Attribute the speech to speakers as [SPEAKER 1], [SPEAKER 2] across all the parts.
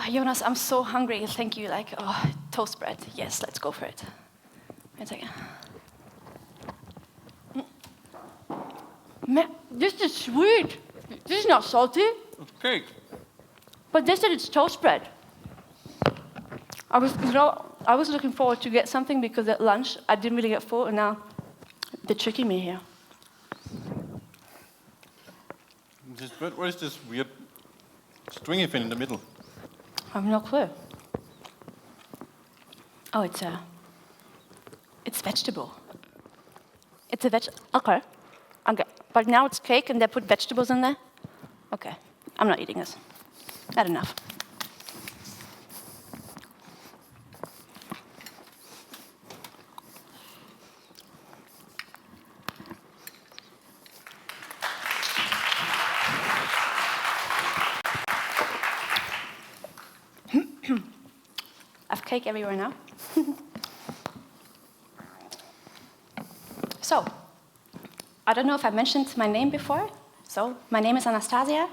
[SPEAKER 1] Oh, Jonas, I'm so hungry. Thank you. Like, oh, toast bread. Yes, let's go for it. Wait a second. This is sweet. This is not salty.
[SPEAKER 2] It's cake.
[SPEAKER 1] But they said it's toast bread. I was looking forward to get something because at lunch I didn't really get full, and now they're tricking me here.
[SPEAKER 2] What is this weird stringy thing in the middle?
[SPEAKER 1] I have no clue. Oh, it's vegetable. It's a okay. But now it's cake and they put vegetables in there? Okay, I'm not eating this. Not enough. I have cake everywhere now. So, I don't know if I mentioned my name before. So, my name is Anastasia.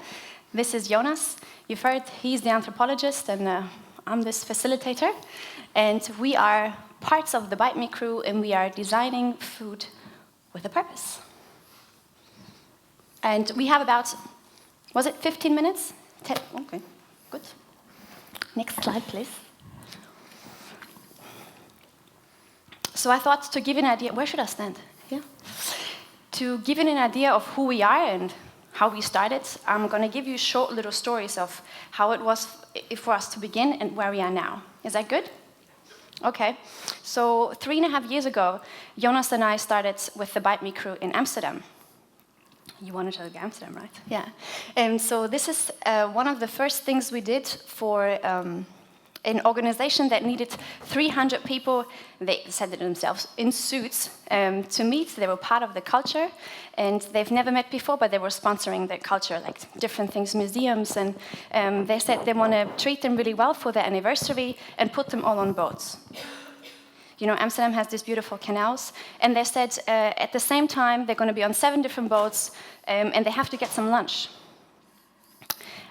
[SPEAKER 1] This is Jonas. You've heard he's the anthropologist, and I'm this facilitator. And we are parts of the Bite Me crew, and we are designing food with a purpose. And we have about, was it 15 minutes? 10, okay, good. Next slide, please. So I thought to give you an idea, where should I stand? Yeah. To give you an idea of who we are and how we started, I'm going to give you short little stories of how it was for us to begin and where we are now. Is that good? Okay. So 3.5 years ago, Jonas and I started with the Bite Me crew in Amsterdam. You wanted to go to Amsterdam, right? Yeah. And so this is one of the first things we did for an organization that needed 300 people, they said it themselves, in suits to meet. They were part of the culture, and they've never met before, but they were sponsoring the culture, like different things, museums, and they said they want to treat them really well for their anniversary and put them all on boats. You know, Amsterdam has these beautiful canals, and they said at the same time they're going to be on 7 different boats, and they have to get some lunch.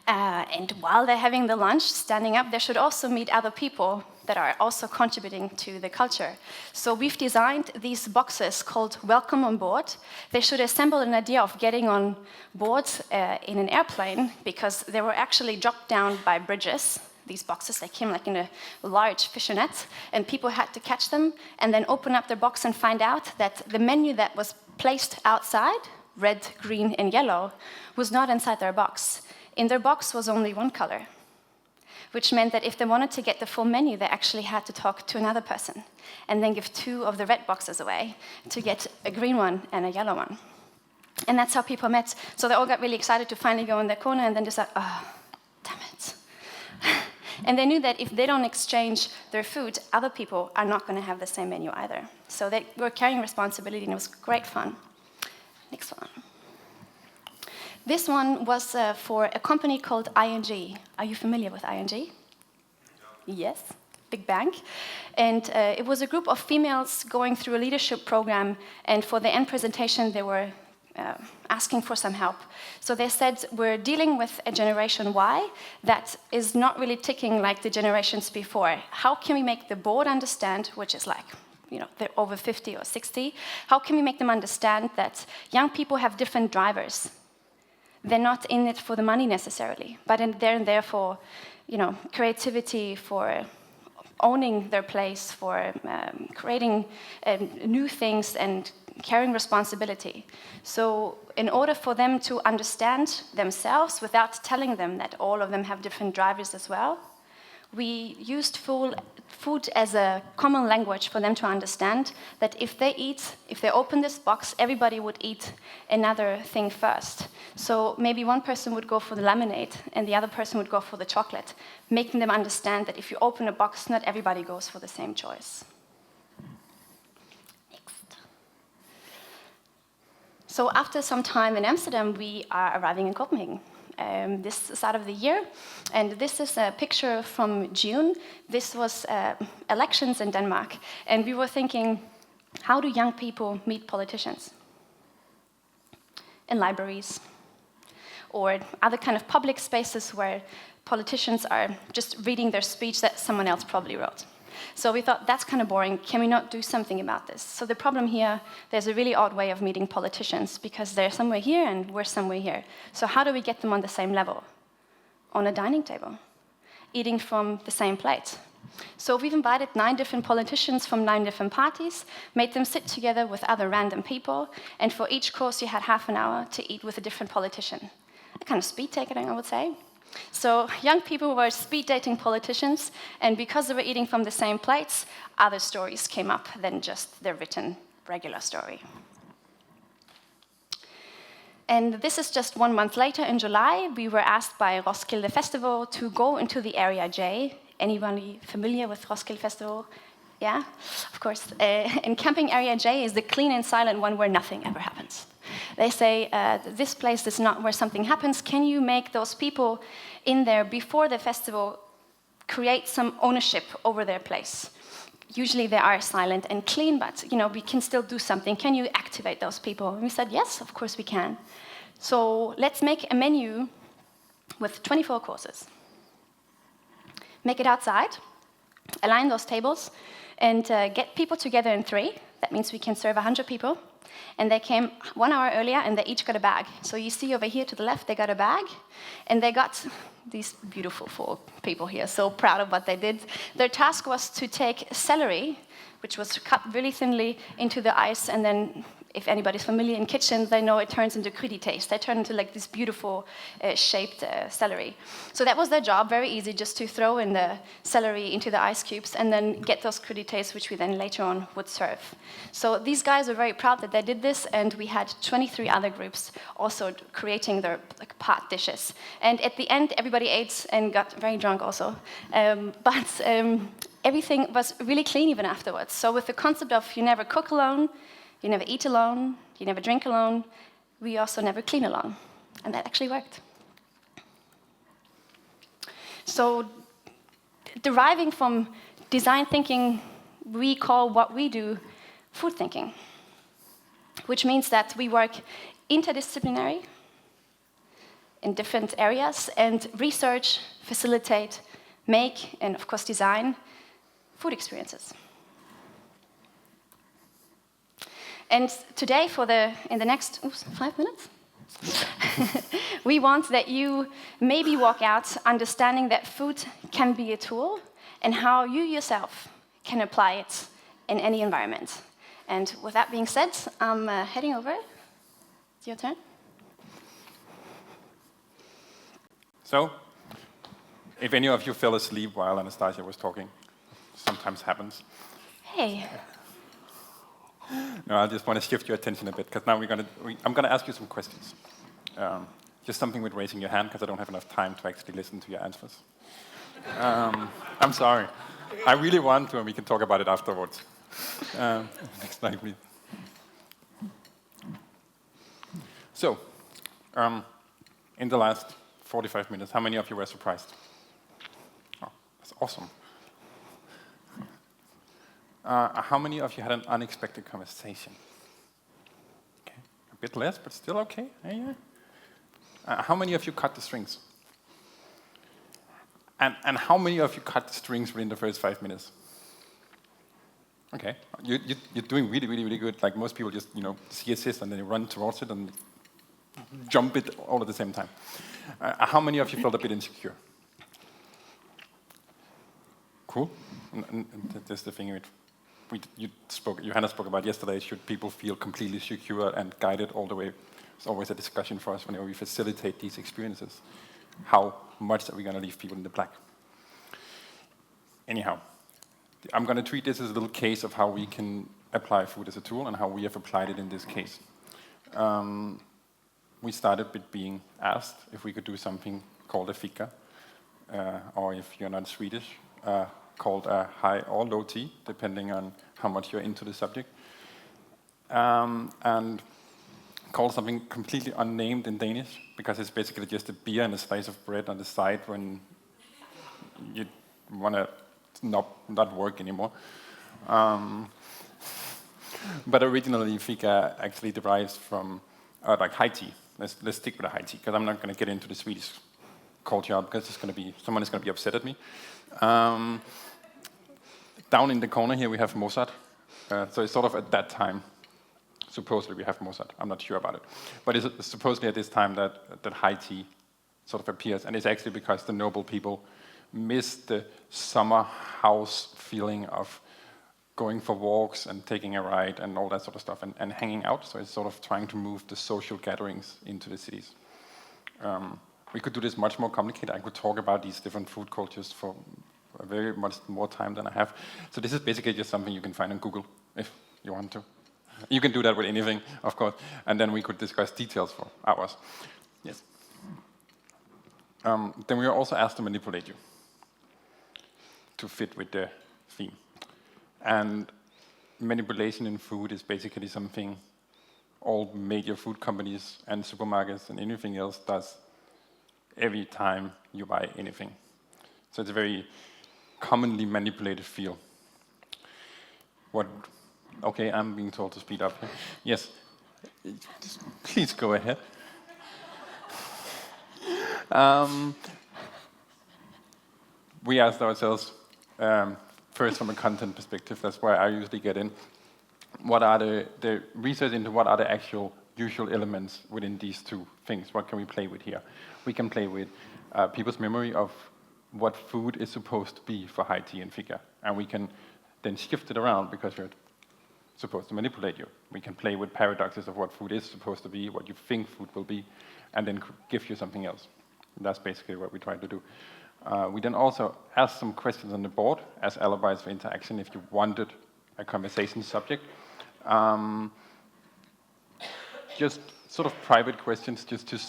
[SPEAKER 1] And while they're having the lunch, standing up, they should also meet other people that are also contributing to the culture. So we've designed these boxes called Welcome on Board. They should assemble an idea of getting on board in an airplane, because they were actually dropped down by bridges. These boxes, they came like in a large fishing net, and people had to catch them and then open up their box and find out that the menu that was placed outside, red, green, and yellow, was not inside their box. In their box was only one color, which meant that if they wanted to get the full menu, they actually had to talk to another person and then give 2 of the red boxes away to get a green one and a yellow one. And that's how people met. So they all got really excited to finally go in their corner, and then just like, oh, damn it. And they knew that if they don't exchange their food, other people are not going to have the same menu either. So they were carrying responsibility, and it was great fun. Next one. This one was for a company called ING. Are you familiar with ING? Yes, big bank. And it was a group of females going through a leadership program, and for the end presentation, they were asking for some help. So they said, we're dealing with a generation Y that is not really ticking like the generations before. How can we make the board understand, which is like, you know, they're over 50 or 60, how can we make them understand that young people have different drivers? They're not in it for the money necessarily, but they're there for, you know, creativity, for owning their place, for creating new things and carrying responsibility. So in order for them to understand themselves without telling them that all of them have different drivers as well, we used food as a common language for them to understand that if they open this box, everybody would eat another thing first. So maybe one person would go for the lemonade and the other person would go for the chocolate, making them understand that if you open a box, not everybody goes for the same choice. Next. So after some time in Amsterdam, we are arriving in Copenhagen. This start of the year, and this is a picture from June. This was elections in Denmark, and we were thinking, how do young people meet politicians? In libraries. or other kind of public spaces where politicians are just reading their speech that someone else probably wrote. So we thought, that's kind of boring. Can we not do something about this? So the problem here, there's a really odd way of meeting politicians because they're somewhere here and we're somewhere here. So how do we get them on the same level? On a dining table, eating from the same plate. So we've invited 9 different politicians from 9 different parties, made them sit together with other random people, and for each course you had half an hour to eat with a different politician. A kind of speed dating, I would say. So young people were speed dating politicians, and because they were eating from the same plates, other stories came up than just their written regular story. And this is just 1 month later, in July, we were asked by Roskilde Festival to go into the Area J. Anybody familiar with Roskilde Festival? Yeah, of course. And Camping Area J is the clean and silent one where nothing ever happens. They say, this place is not where something happens. Can you make those people in there before the festival create some ownership over their place? Usually they are silent and clean, but we can still do something. Can you activate those people? And we said, yes, of course we can. So let's make a menu with 24 courses. Make it outside, align those tables, and get people together in 3. That means we can serve 100 people. And they came 1 hour earlier, and they each got a bag. So you see over here to the left, they got a bag, and they got these beautiful 4 people here, so proud of what they did. Their task was to take celery, which was cut really thinly, into the ice, and then, if anybody's familiar in kitchens, they know it turns into crudité. They turn into like this beautiful shaped celery. So that was their job, very easy, just to throw in the celery into the ice cubes and then get those crudités, which we then later on would serve. So these guys were very proud that they did this, and we had 23 other groups also creating their pot dishes. And at the end, everybody ate and got very drunk also. But everything was really clean even afterwards. So with the concept of you never cook alone, you never eat alone, you never drink alone, we also never clean alone. And that actually worked. So deriving from design thinking, we call what we do food thinking, which means that we work interdisciplinary in different areas and research, facilitate, make, and of course design food experiences. And today, in the next 5 minutes, we want that you maybe walk out understanding that food can be a tool and how you yourself can apply it in any environment. And with that being said, I'm heading over. It's your turn.
[SPEAKER 2] So, if any of you fell asleep while Anastasia was talking, sometimes happens.
[SPEAKER 1] Hey.
[SPEAKER 2] No, I just want to shift your attention a bit, because now I'm going to ask you some questions. Just something with raising your hand, because I don't have enough time to actually listen to your answers. I'm sorry. I really want to, and we can talk about it afterwards. Next slide, please. So, in the last 45 minutes, how many of you were surprised? Oh, that's awesome. How many of you had an unexpected conversation? Okay. A bit less, but still okay. Yeah. How many of you cut the strings? And how many of you cut the strings within the first 5 minutes? Okay, you're doing really, really, really good. Like most people just, see assist and then they run towards it and jump it all at the same time. How many of you felt a bit insecure? Cool. And that's the thing Johanna spoke about yesterday. Should people feel completely secure and guided all the way? It's always a discussion for us whenever we facilitate these experiences. How much are we going to leave people in the black? Anyhow, I'm going to treat this as a little case of how we can apply food as a tool and how we have applied it in this case. We started with being asked if we could do something called a fika, or if you're not Swedish, called a high or low tea, depending on how much you're into the subject. And called something completely unnamed in Danish, because it's basically just a beer and a slice of bread on the side when you want to not work anymore. But originally, fika actually derives from like high tea, let's stick with the high tea, because I'm not going to get into the Swedish culture, because someone is going to be upset at me. Down in the corner here we have Mozart. So it's sort of at that time, supposedly we have Mozart. I'm not sure about it. But it's supposedly at this time that high tea sort of appears. And it's actually because the noble people miss the summer house feeling of going for walks and taking a ride and all that sort of stuff and hanging out. So it's sort of trying to move the social gatherings into the cities. We could do this much more complicated. I could talk about these different food cultures for very much more time than I have. So this is basically just something you can find on Google if you want to. You can do that with anything, of course, and then we could discuss details for hours. Yes. Then we are also asked to manipulate you to fit with the theme. And manipulation in food is basically something all major food companies and supermarkets and anything else does every time you buy anything. So it's a very commonly manipulated field. Okay, I'm being told to speed up. Yes, please go ahead. We asked ourselves, first from a content perspective, that's where I usually get in, what are the research into what are the actual usual elements within these two things? What can we play with here? We can play with people's memory of what food is supposed to be for high tea and figure. And we can then shift it around because we're supposed to manipulate you. We can play with paradoxes of what food is supposed to be, what you think food will be, and then give you something else. And that's basically what we try to do. We then also ask some questions on the board as alibis for interaction if you wanted a conversation subject. Just sort of private questions, just to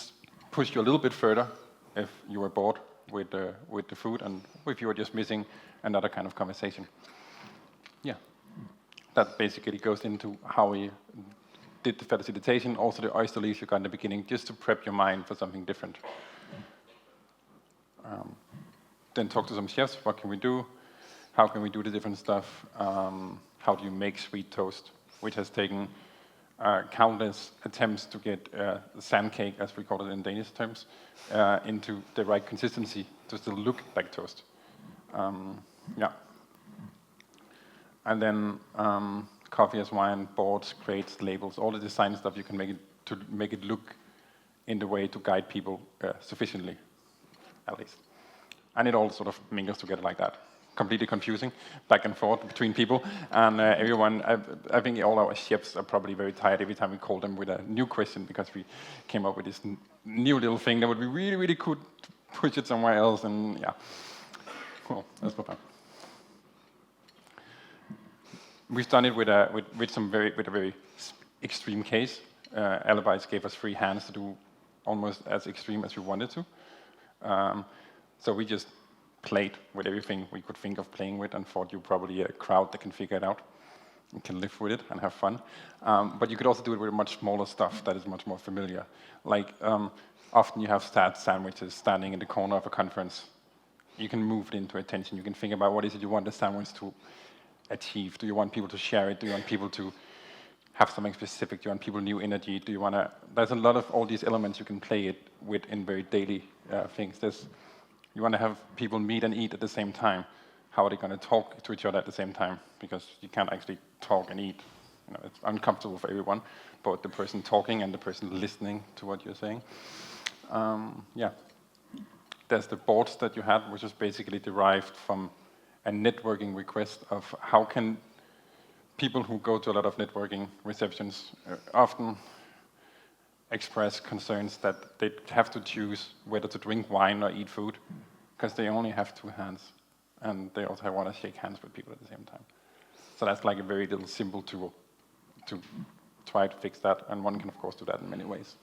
[SPEAKER 2] push you a little bit further if you were bored with the food and if you were just missing another kind of conversation. Yeah, that basically goes into how we did the facilitation, also the oyster leaves you got in the beginning, just to prep your mind for something different. Then talk to some chefs, what can we do? How can we do the different stuff? How do you make sweet toast, which has taken countless attempts to get sand cake, as we call it in Danish terms, into the right consistency to still look like toast. Yeah. And then coffee as wine, boards, crates, labels, all the design stuff you can make it look in the way to guide people sufficiently, at least. And it all sort of mingles together like that. Completely confusing, back and forth between people. And everyone, I think all our chefs are probably very tired every time we call them with a new question because we came up with this new little thing that would be really, really cool to push it somewhere else. And yeah, cool, that's what fun. We've done it with a very extreme case. Alibis gave us free hands to do almost as extreme as we wanted to. So we just played with everything we could think of playing with and thought you're probably a crowd that can figure it out and can live with it and have fun. But you could also do it with much smaller stuff that is much more familiar. Like often you have sandwiches standing in the corner of a conference. You can move it into attention. You can think about what is it you want the sandwich to achieve. Do you want people to share it? Do you want people to have something specific? Do you want people new energy? Do you want to... There's a lot of all these elements you can play it with in very daily things. You want to have people meet and eat at the same time. How are they going to talk to each other at the same time? Because you can't actually talk and eat. You know, it's uncomfortable for everyone, both the person talking and the person listening to what you're saying. Yeah. There's the boards that you had, which is basically derived from a networking request of how can people who go to a lot of networking receptions often express concerns that they have to choose whether to drink wine or eat food because they only have two hands and they also want to shake hands with people at the same time. So that's like a very little simple tool to try to fix that, and one can of course do that in many ways.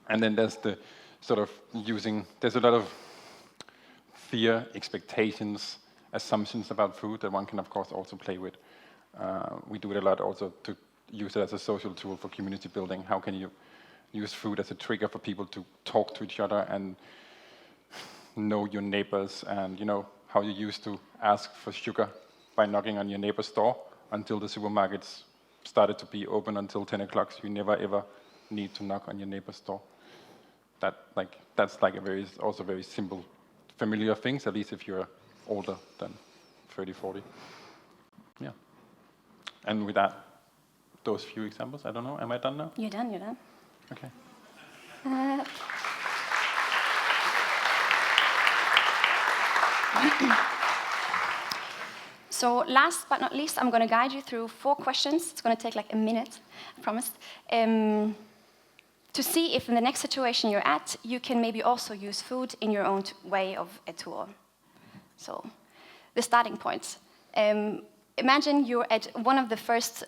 [SPEAKER 2] And then there's the sort of there's a lot of fear, expectations, assumptions about food that one can of course also play with. We do it a lot also to use it as a social tool for community building. How can you use food as a trigger for people to talk to each other and know your neighbors, and you know how you used to ask for sugar by knocking on your neighbor's door until the supermarkets started to be open until 10 o'clock, so you never ever need to knock on your neighbor's door. That's like also very simple, familiar things, at least if you're older than 30, 40. Yeah. And with that, those few examples, I don't know, am I done now?
[SPEAKER 1] You're done.
[SPEAKER 2] Okay.
[SPEAKER 1] So last but not least, I'm going to guide you through 4 questions. It's going to take like a minute, I promise, to see if in the next situation you're at, you can maybe also use food in your own way of a tool. So the starting point. Imagine you're at one of the first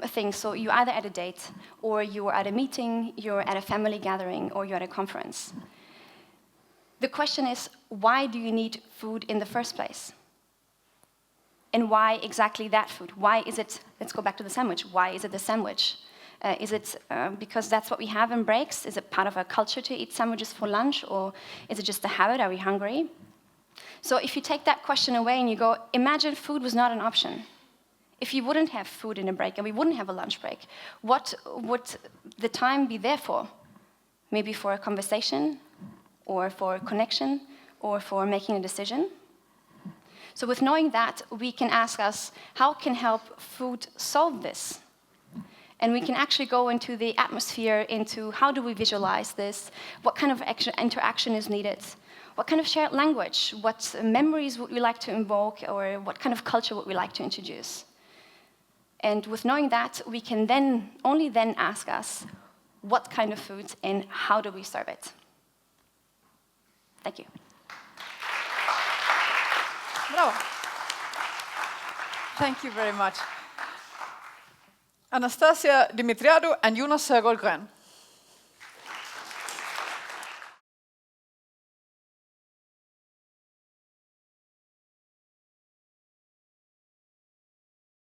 [SPEAKER 1] things. So you're either at a date, or you're at a meeting, you're at a family gathering, or you're at a conference. The question is, why do you need food in the first place? And why exactly that food? Why is it, let's go back to the sandwich, why is it the sandwich? Is it because that's what we have in breaks? Is it part of our culture to eat sandwiches for lunch? Or is it just a habit? Are we hungry? So if you take that question away and you go, imagine food was not an option. If you wouldn't have food in a break and we wouldn't have a lunch break, what would the time be there for? Maybe for a conversation, or for a connection, or for making a decision? So with knowing that, we can ask us, how can help food solve this? And we can actually go into the atmosphere, into how do we visualize this? What kind of interaction is needed? What kind of shared language? What memories would we like to invoke? Or what kind of culture would we like to introduce? And with knowing that, we can then only then ask us, what kind of food and how do we serve it? Thank you.
[SPEAKER 3] Bravo. Thank you very much. Anastasia Dimitriadou and Jonas Sögaard-Grön.